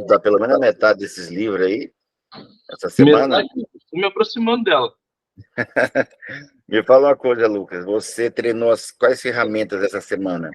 estudar pelo menos a metade desses livros aí, essa semana? Estou me aproximando dela. Me fala uma coisa, Lucas. Você treinou quais ferramentas essa semana?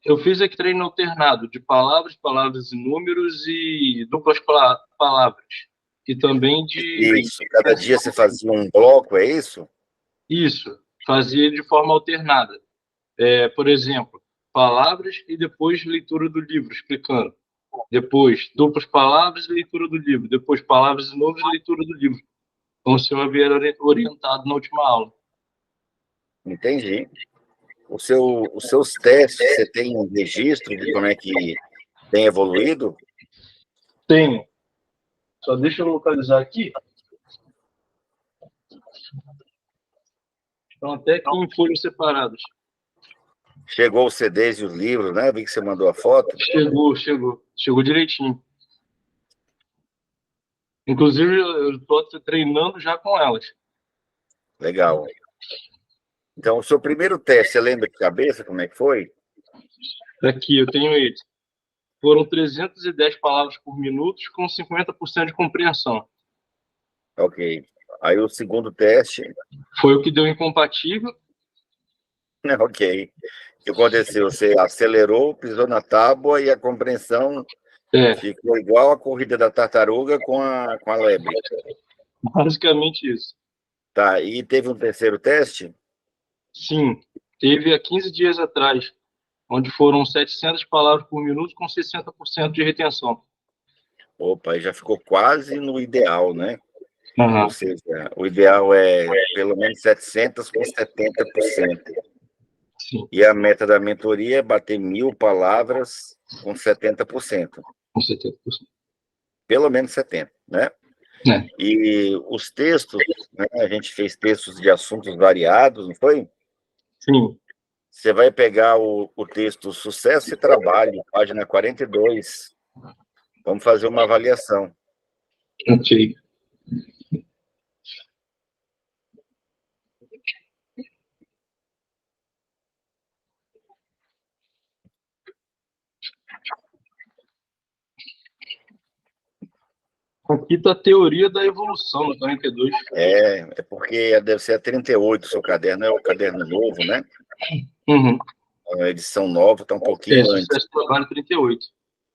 Eu fiz aqui treino alternado de palavras, palavras e números e duplas palavras. E também de... Isso. Cada dia você fazia um bloco, é isso? Isso. Fazia de forma alternada. Por exemplo, palavras e depois leitura do livro, explicando. Depois, duplas palavras e leitura do livro. Depois, palavras e números e leitura do livro. Como se eu havia orientado na última aula. Entendi. Os seus testes, você tem um registro de como é que tem evoluído? Tenho. Só deixa eu localizar aqui. Estão até aqui em folhas separadas. Chegou os CDs e os livros, né? Vi que você mandou a foto. Chegou direitinho. Inclusive, eu estou treinando já com elas. Legal. Então, o seu primeiro teste, você lembra de cabeça como é que foi? Aqui, eu tenho ele. Foram 310 palavras por minuto, com 50% de compreensão. Ok. Aí o segundo teste... Foi o que deu incompatível. Ok. O que aconteceu? Você acelerou, pisou na tábua e a compreensão ficou igual a corrida da tartaruga com a lebre. Basicamente isso. Tá, e teve um terceiro teste? Sim, teve há 15 dias atrás, onde foram 700 palavras por minuto com 60% de retenção. Opa, aí já ficou quase no ideal, né? Uhum. Ou seja, o ideal é pelo menos 700 com 70%. Sim. E a meta da mentoria é bater 1.000 palavras com 70%. Com 70%. Pelo menos 70%, né? E os textos, né? A gente fez textos de assuntos variados, não foi? Sim. Você vai pegar o texto Sucesso e Trabalho, página 42. Vamos fazer uma avaliação. Ok. Aqui está a teoria da evolução, no 42. É porque deve ser a 38, o seu caderno é o caderno novo, né? Uhum. A edição nova está um pouquinho antes. Sucesso Trabalho 38.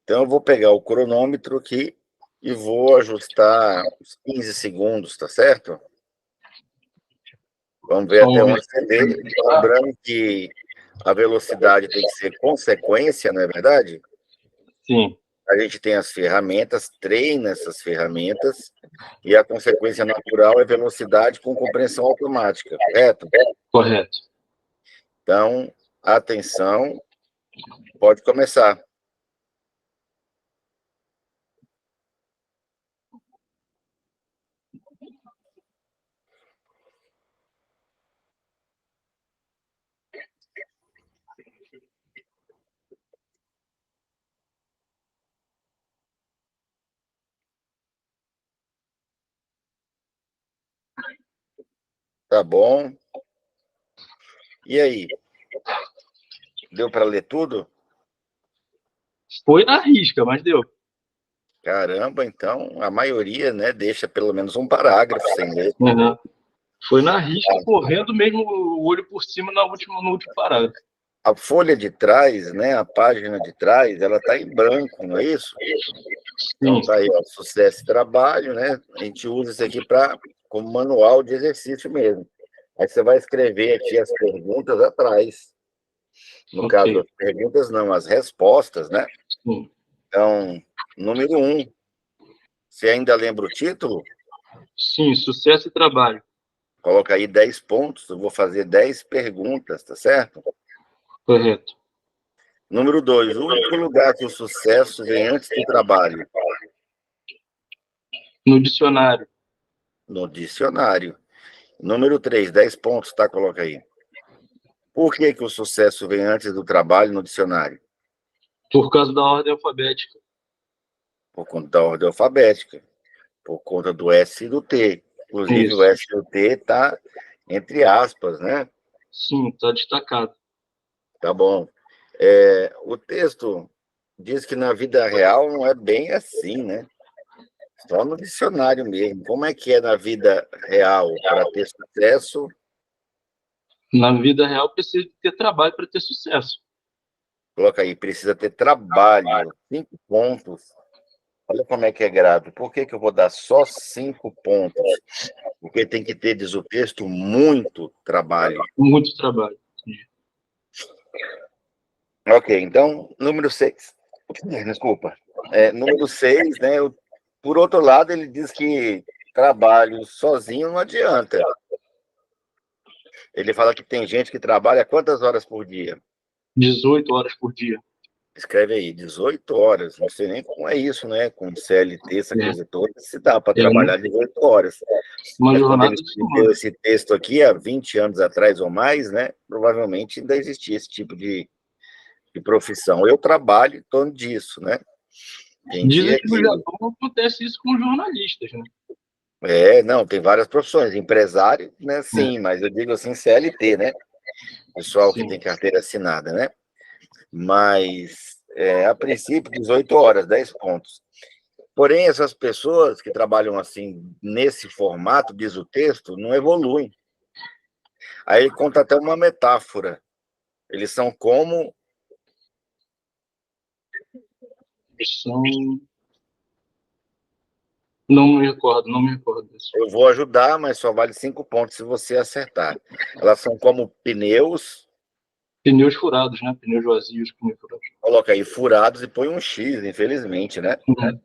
Então, eu vou pegar o cronômetro aqui e vou ajustar uns 15 segundos, tá certo? Vamos ver até onde você vê. Lembrando que a velocidade tem que ser consequência, não é verdade? Sim. A gente tem as ferramentas, treina essas ferramentas, e a consequência natural é velocidade com compreensão automática, correto? Correto. Então, atenção, pode começar. Tá bom. E aí? Deu para ler tudo? Foi na risca, mas deu. Caramba, então a maioria, né, deixa pelo menos um parágrafo sem ler. Uhum. Foi na risca, correndo mesmo o olho por cima no último parágrafo. A folha de trás, né, a página de trás, ela está em branco, não é isso? Então tá aí, ó, sucesso e trabalho, né? A gente usa isso aqui como manual de exercício mesmo. Aí você vai escrever aqui as perguntas atrás. No caso, as perguntas não, as respostas, né? Então, número 1. Você ainda lembra o título? Sim, sucesso e trabalho. Coloca aí 10 pontos, eu vou fazer 10 perguntas, tá certo? Correto. Número 2, o único lugar que o sucesso vem antes do trabalho? No dicionário. No dicionário. Número 3, 10 pontos, tá? Coloca aí. Por que o sucesso vem antes do trabalho no dicionário? Por causa da ordem alfabética. Por conta da ordem alfabética. Por conta do S e do T. Inclusive, isso. O S e o T está entre aspas, né? Sim, está destacado. Tá bom. O texto diz que na vida real não é bem assim, né? Só no dicionário mesmo. Como é que é na vida real para ter sucesso? Na vida real, precisa ter trabalho para ter sucesso. Coloca aí, precisa ter trabalho. 5 pontos. Olha como é que é grave. Por que que eu vou dar só 5 pontos? Porque tem que ter, diz o texto, muito trabalho. Muito trabalho. Ok, então, número 6. Desculpa. Número 6, né? Por outro lado, ele diz que trabalho sozinho não adianta. Ele fala que tem gente que trabalha quantas horas por dia? 18 horas por dia. Escreve aí, 18 horas. Não sei nem como é isso, né? Com CLT, essa É, coisa toda, se dá para é trabalhar 18 horas. uma Mas quando ele jornada escreveu desumana. esse texto aqui, há 20 anos atrás ou mais, né? Provavelmente ainda existia esse tipo de profissão. Eu trabalho em torno disso, né? Tem Dizem dia que no que. Japão acontece isso com jornalistas, né? Não, tem várias profissões. Empresário, né? É, Sim, mas eu digo assim, CLT, né? Pessoal que sim. tem carteira assinada, né? Mas, a princípio, 18 horas, 10 pontos. Porém, essas pessoas que trabalham assim, nesse formato, diz o texto, não evoluem. Aí ele conta até uma metáfora. Eles são como. São... Não me recordo disso. Eu vou ajudar, mas só vale 5 pontos se você acertar. Elas são como pneus, Pneus furados, né? Pneus vazios, pneus furados. coloca aí furados e põe um X, infelizmente, né? Uhum.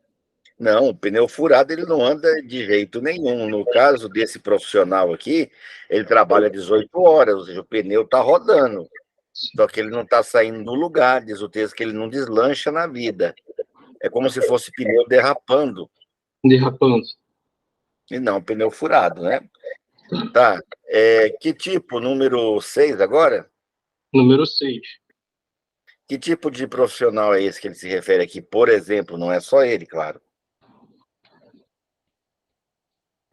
Não, o pneu furado ele não anda de jeito nenhum. No caso desse profissional aqui, ele trabalha 18 horas, ou seja, o pneu está rodando. Só que ele não está saindo do lugar, diz o texto que ele não deslancha na vida. É como se fosse pneu derrapando, Derrapando. e não pneu furado, né? Tá. Que tipo? Número 6 agora? Número 6. Que tipo de profissional é esse que ele se refere aqui? Por exemplo, não é só ele, claro.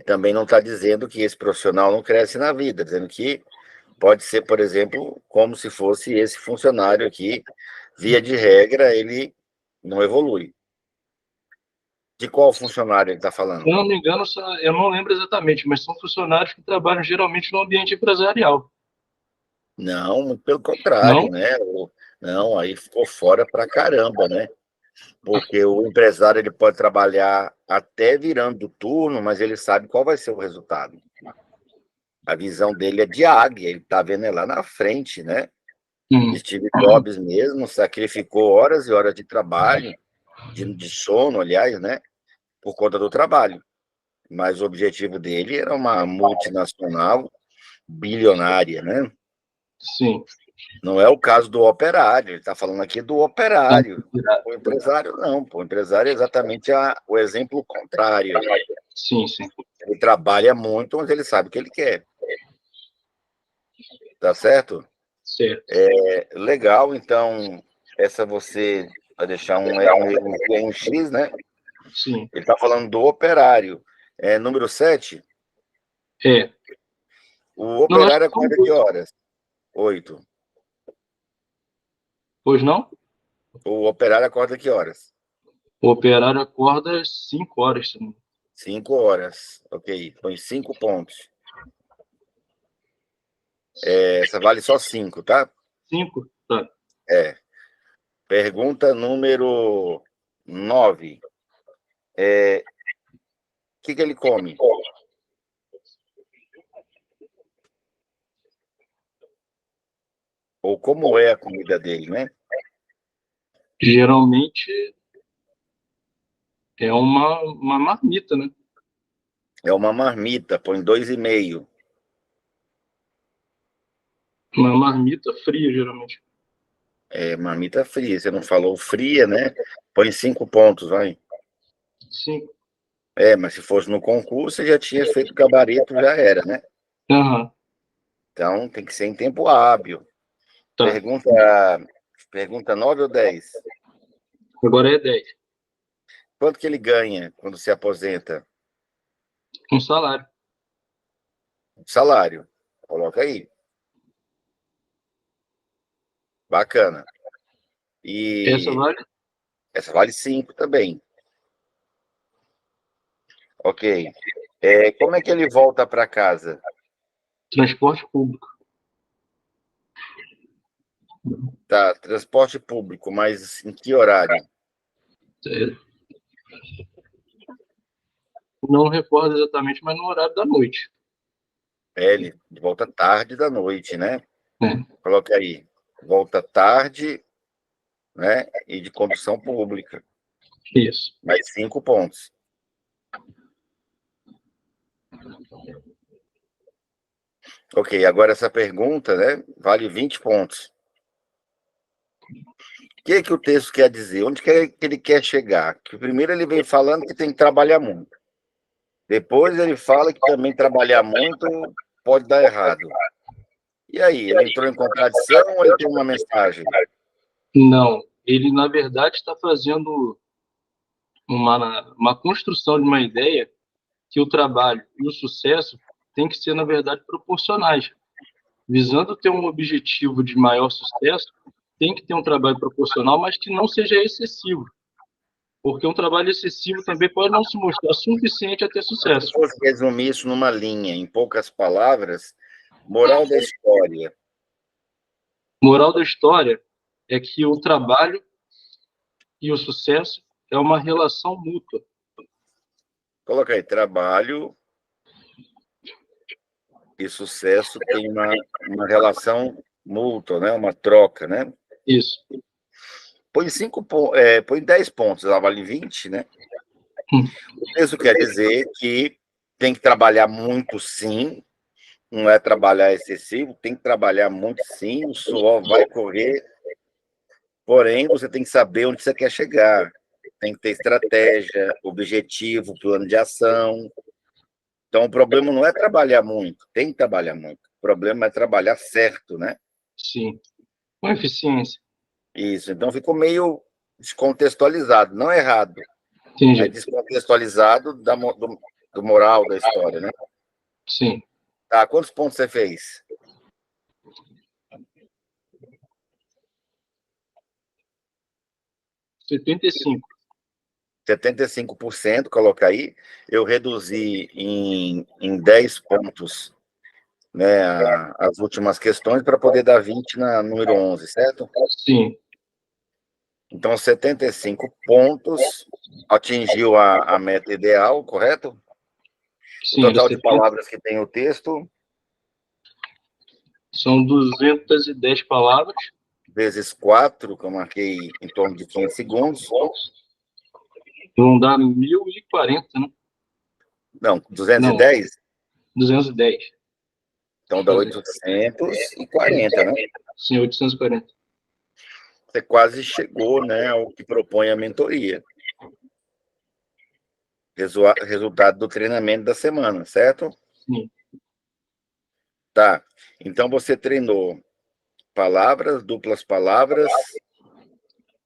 Também não está dizendo que esse profissional não cresce na vida, dizendo que pode ser, por exemplo, como se fosse esse funcionário aqui, via de regra, ele não evolui. De qual funcionário ele está Se eu falando? não me engano, eu não lembro exatamente, mas são funcionários que trabalham geralmente no ambiente empresarial. Não, muito pelo contrário, Não? né? Não, aí ficou fora pra caramba, né? Porque o empresário ele pode trabalhar até virando o turno, mas ele sabe qual vai ser o resultado. A visão dele é de águia, ele está vendo lá na frente, né? Hum. Steve Jobs mesmo sacrificou horas e horas de trabalho, de sono, aliás, né? Por conta do trabalho. Mas o objetivo dele era uma multinacional bilionária, né? Sim. Não é o caso do operário, ele está falando aqui do operário. O empresário não, pô. O empresário é exatamente o exemplo contrário aí. Sim, sim. Ele trabalha muito, mas ele sabe o que ele quer. Tá certo? Certo. Legal, então, essa você vai deixar um X, né? Sim. Ele está falando do operário. Número 7, É. o Não, acho que operário são acorda que 8. horas? 8. Pois não? O operário acorda que horas? O operário acorda às 5 horas. 5 horas. Ok, põe 5 pontos. Essa vale só 5, tá? 5? Tá. É. Pergunta número 9. O que ele come? Ou como é a comida dele, né? Geralmente é uma marmita, né? É uma marmita, põe 2,5. Uma marmita fria, geralmente. Marmita fria. Você não falou fria, né? Põe 5 pontos, vai. 5. Mas se fosse no concurso, você já tinha feito gabarito, já era, né? Aham. Então tem que ser em tempo hábil. Tá. Pergunta 9 ou 10? Agora é 10. Quanto que ele ganha quando se aposenta? Um salário. Salário. Coloca aí. Bacana. Essa E vale? Essa vale 5 também. Ok. Como é que ele volta para casa? Transporte público. Tá, transporte público, mas em que horário? Não recordo exatamente, mas no horário da noite. Ele volta tarde da noite, né? É. Coloca aí. Volta tarde, né? E de condução pública. Isso. Mais 5 pontos. Ok, agora essa pergunta, né? Vale 20 pontos. O que o texto quer dizer? Onde que ele quer chegar? Que primeiro ele vem falando que tem que trabalhar muito. Depois ele fala que também trabalhar muito pode dar errado. E aí, ele entrou em contradição ou ele tem uma mensagem? Não, ele na verdade está fazendo uma construção de uma ideia que o trabalho e o sucesso têm que ser, na verdade, proporcionais. Visando ter um objetivo de maior sucesso, tem que ter um trabalho proporcional, mas que não seja excessivo. Porque um trabalho excessivo também pode não se mostrar suficiente a ter sucesso. Se fosse resumir isso numa linha, em poucas palavras, moral da história. Moral da história é que o trabalho e o sucesso é uma relação mútua. Coloca aí, trabalho e sucesso tem uma relação mútua, né? Uma troca, né? Isso. Põe 10 pontos, ela vale 20, né? Isso quer dizer que tem que trabalhar muito, sim, não é trabalhar excessivo, tem que trabalhar muito, sim, o suor vai correr, porém, você tem que saber onde você quer chegar, tem que ter estratégia, objetivo, plano de ação. Então, o problema não é trabalhar muito, tem que trabalhar muito, o problema é trabalhar certo, né? Sim. Com eficiência. Isso, então ficou meio descontextualizado, não é errado, Entendi. mas descontextualizado do moral da história, né? Sim. Tá, quantos pontos você fez? 75. 75%, coloca aí. Eu reduzi em 10 pontos, né, as últimas questões para poder dar 20 na número 11, certo? Sim. Então, 75 pontos, atingiu a meta ideal, correto? O Sim, total de palavras que tem o texto? São 210 palavras. Vezes 4, que eu marquei em torno de 15 segundos. Vão dar 1040, né? Não, 210? 210. Então dá 840, né? Sim, 840. Você quase chegou, né, ao que propõe a mentoria. Resultado do treinamento da semana, certo? Sim. Tá. Então você treinou palavras, duplas palavras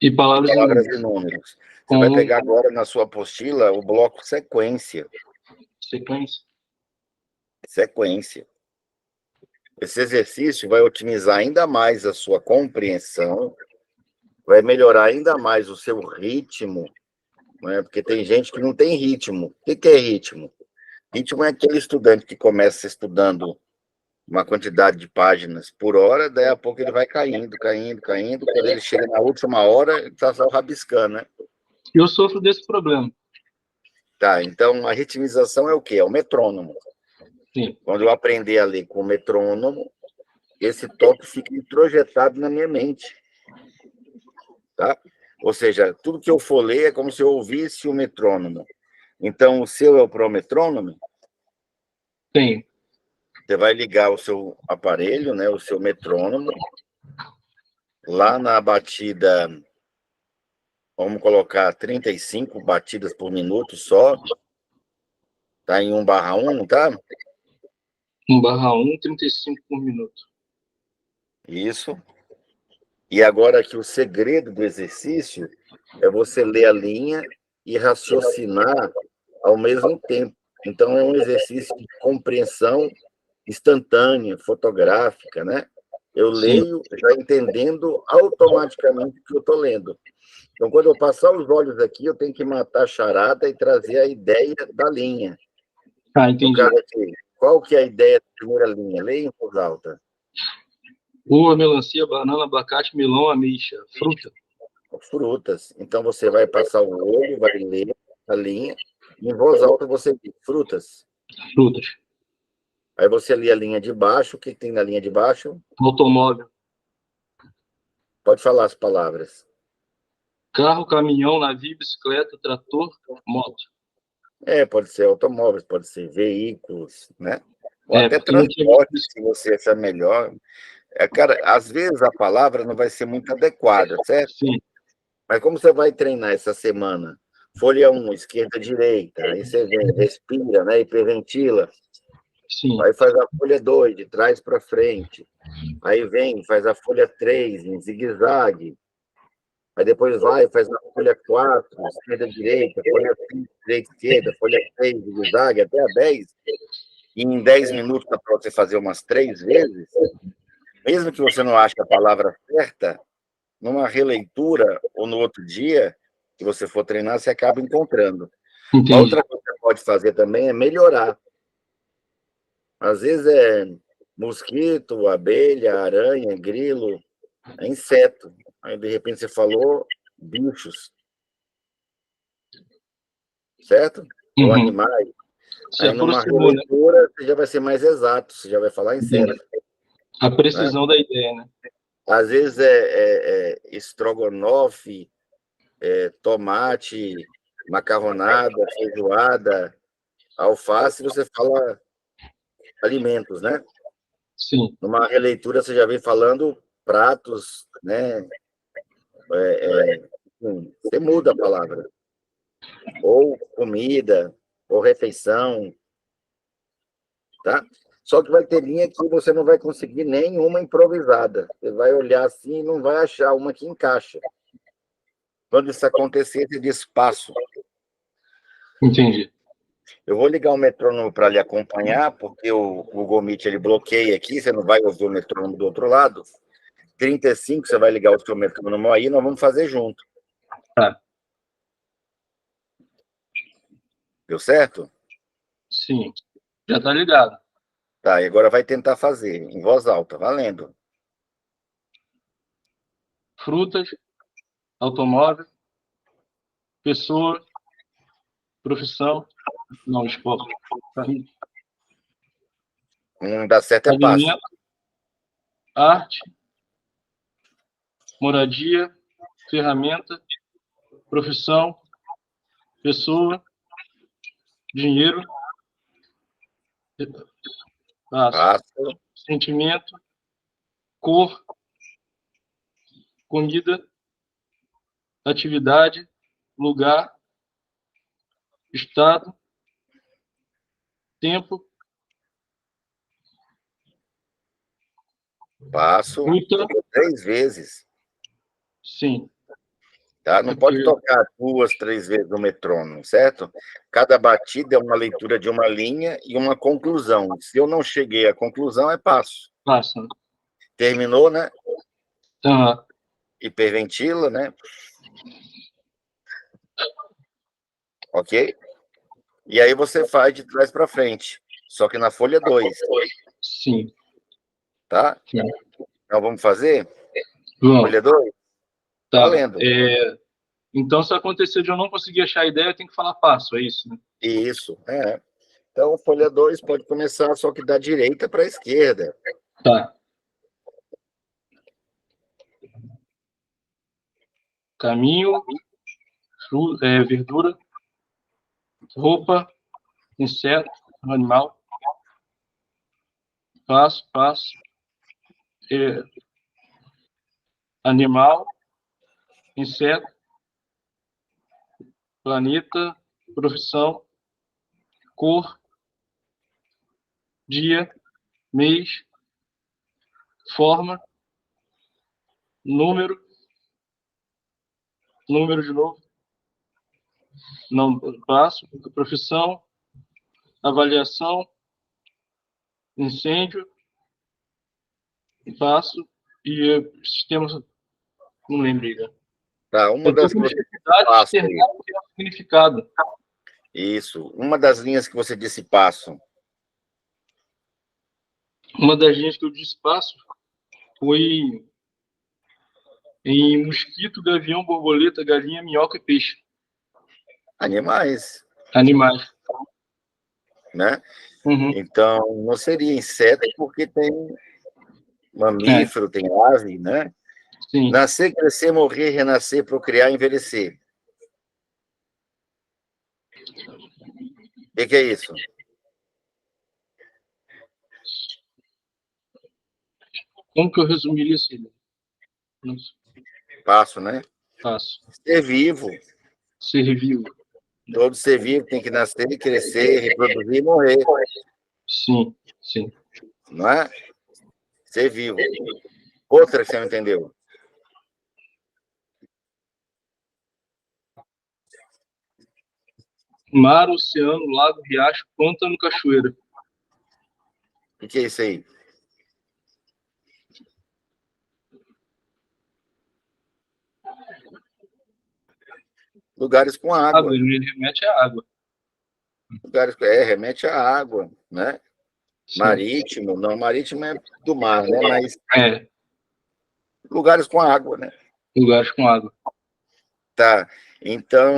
E palavras e números. Você vai pegar agora na sua apostila o bloco sequência. Sequência. Sequência. Esse exercício vai otimizar ainda mais a sua compreensão, vai melhorar ainda mais o seu ritmo, né? Porque tem gente que não tem ritmo. O que é ritmo? Ritmo é aquele estudante que começa estudando uma quantidade de páginas por hora, daí a pouco ele vai caindo. Quando ele chega na última hora, ele está só rabiscando, né? Eu sofro desse problema. Tá, então a ritmização é o quê? É o metrônomo. Sim. Quando eu aprender a ler com o metrônomo, esse toque fica introjetado na minha mente. Tá? Ou seja, tudo que eu for ler é como se eu ouvisse o metrônomo. Então, o seu é o prometrônomo? Tem. Você vai ligar o seu aparelho, né, o seu metrônomo, lá na batida, vamos colocar 35 batidas por minuto só, tá em 1/1, não tá? 1/1, 35 por minuto. Isso. E agora aqui o segredo do exercício é você ler a linha e raciocinar ao mesmo tempo. Então, é um exercício de compreensão instantânea, fotográfica, né? Eu leio já entendendo automaticamente o que eu estou lendo. Então, quando eu passar os olhos aqui, eu tenho que matar a charada e trazer a ideia da linha. Entendi. No caso aqui, qual que é a ideia da primeira linha? Leia em voz alta. Uva, melancia, banana, abacate, melão, ameixa. Fruta. Frutas. Então, você vai passar o olho, vai ler a linha. Em voz alta, você diz frutas. Frutas. Aí você lê a linha de baixo. O que tem na linha de baixo? Automóvel. Pode falar as palavras. Carro, caminhão, navio, bicicleta, trator, moto. Pode ser automóveis, pode ser veículos, né? Ou até transporte, se você achar melhor. Cara, às vezes a palavra não vai ser muito adequada, certo? Sim. Mas como você vai treinar essa semana? Folha 1, esquerda, direita. Aí você vem, respira, né? Hiperventila. Sim. Aí faz a folha 2, de trás para frente. Aí vem, faz a folha 3, em zigue-zague. Aí depois vai, faz a folha 4, esquerda, direita, folha 5, direita, esquerda, folha 6, zigue-zague, até a 10. E em 10 minutos dá para você fazer umas 3 vezes. Mesmo que você não ache a palavra certa, numa releitura ou no outro dia que você for treinar, você acaba encontrando. Entendi. A outra coisa que você pode fazer também é melhorar. Às vezes é mosquito, abelha, aranha, grilo, é inseto. Aí, de repente, você falou bichos. Certo? Ou animais. Aí, numa releitura, você já vai ser mais exato, você já vai falar inseto. A precisão, né, da ideia, né? Às vezes é estrogonofe, tomate, macarronada, feijoada, alface, você fala alimentos, né? Sim. Numa releitura, você já vem falando pratos, né? Você muda a palavra. Ou comida, ou refeição, tá? Só que vai ter linha que você não vai conseguir nenhuma improvisada. Você vai olhar assim e não vai achar uma que encaixa. Quando isso acontecer, você diz passo. Entendi. Eu vou ligar o metrônomo para lhe acompanhar, porque o Google Meet ele bloqueia aqui, você não vai ouvir o metrônomo do outro lado. 35, você vai ligar o seu metrônomo aí, nós vamos fazer junto. Tá. Deu certo? Sim. Já tá ligado. Tá, e agora vai tentar fazer, em voz alta, valendo. Frutas, automóvel, pessoa, profissão, não, esporte. Dá certo é passo. Arte, moradia, ferramenta, profissão, pessoa, dinheiro, Passo. sentimento, cor, comida, atividade, lugar, estado, tempo, passo, 3 vezes. Sim. Tá? Não pode tocar 2, 3 vezes no metrônomo, certo? Cada batida é uma leitura de uma linha e uma conclusão. Se eu não cheguei à conclusão, é passo. Passo. Terminou, né? Uhum. Hiperventila, né? Ok? E aí você faz de trás para frente, só que na folha 2. Sim. Tá? Sim. Então vamos fazer? Vamos. Folha 2? Tá. Valendo. Então, se acontecer de eu não conseguir achar a ideia, eu tenho que falar passo, é isso, né? Isso, Então, folha 2 pode começar, só que da direita para a esquerda. Tá. Caminho, verdura, roupa, inseto, animal. Passo, animal, inseto, planeta, profissão, cor, dia, mês, forma, número de novo, não passo, profissão, avaliação, incêndio, Faço. E sistemas... Não lembrei, né? Tá, uma Eu tô das com que você dificuldade de passo aí. externar o que é o significado. Isso. Uma das linhas que você disse passo. Uma das linhas que eu disse passo foi em mosquito, gavião, borboleta, galinha, minhoca e peixe. Animais, Animais. né? Uhum. Então, não seria inseto, porque tem É, mamífero, tem ave, né? sim. Nascer, crescer, morrer, renascer, procriar, envelhecer. O que é isso? Como que eu resumiria isso? Passo, né? Passo. Ser vivo. Ser vivo. Todo ser vivo tem que nascer, crescer, reproduzir e morrer, Sim, sim. não é? Ser vivo. Outra que você não entendeu. Mar, oceano, lago, riacho, pântano, cachoeira. O que é isso aí? Lugares com Água, água. ele remete à água. Lugares, remete à água, né? Sim. Marítimo, não, marítimo é do mar, né? Mas É, lugares com água, né? lugares com água. Tá. Então,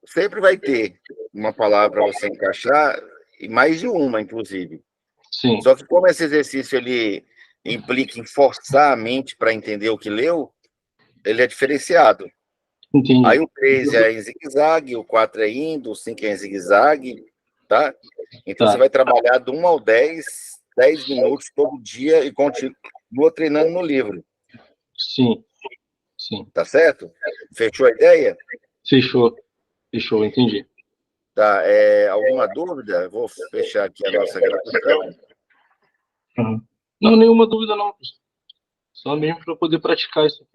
sempre vai ter uma palavra para você encaixar, e mais de uma, inclusive. Sim, Só que como esse exercício ele implica em forçar a mente para entender o que leu, ele é diferenciado. Aí entendi. o 3 é em zigue-zague, o 4 é indo, o 5 é em zigue-zague, tá? Então você Tá. vai trabalhar do 1 ao 10 minutos todo dia e continua treinando no livro, Sim, sim. tá certo? Fechou a ideia? Fechou. Fechou, entendi. Tá, alguma dúvida? Vou fechar aqui a nossa gravação. Uhum. Não, nenhuma dúvida não. Só mesmo para poder praticar isso aqui.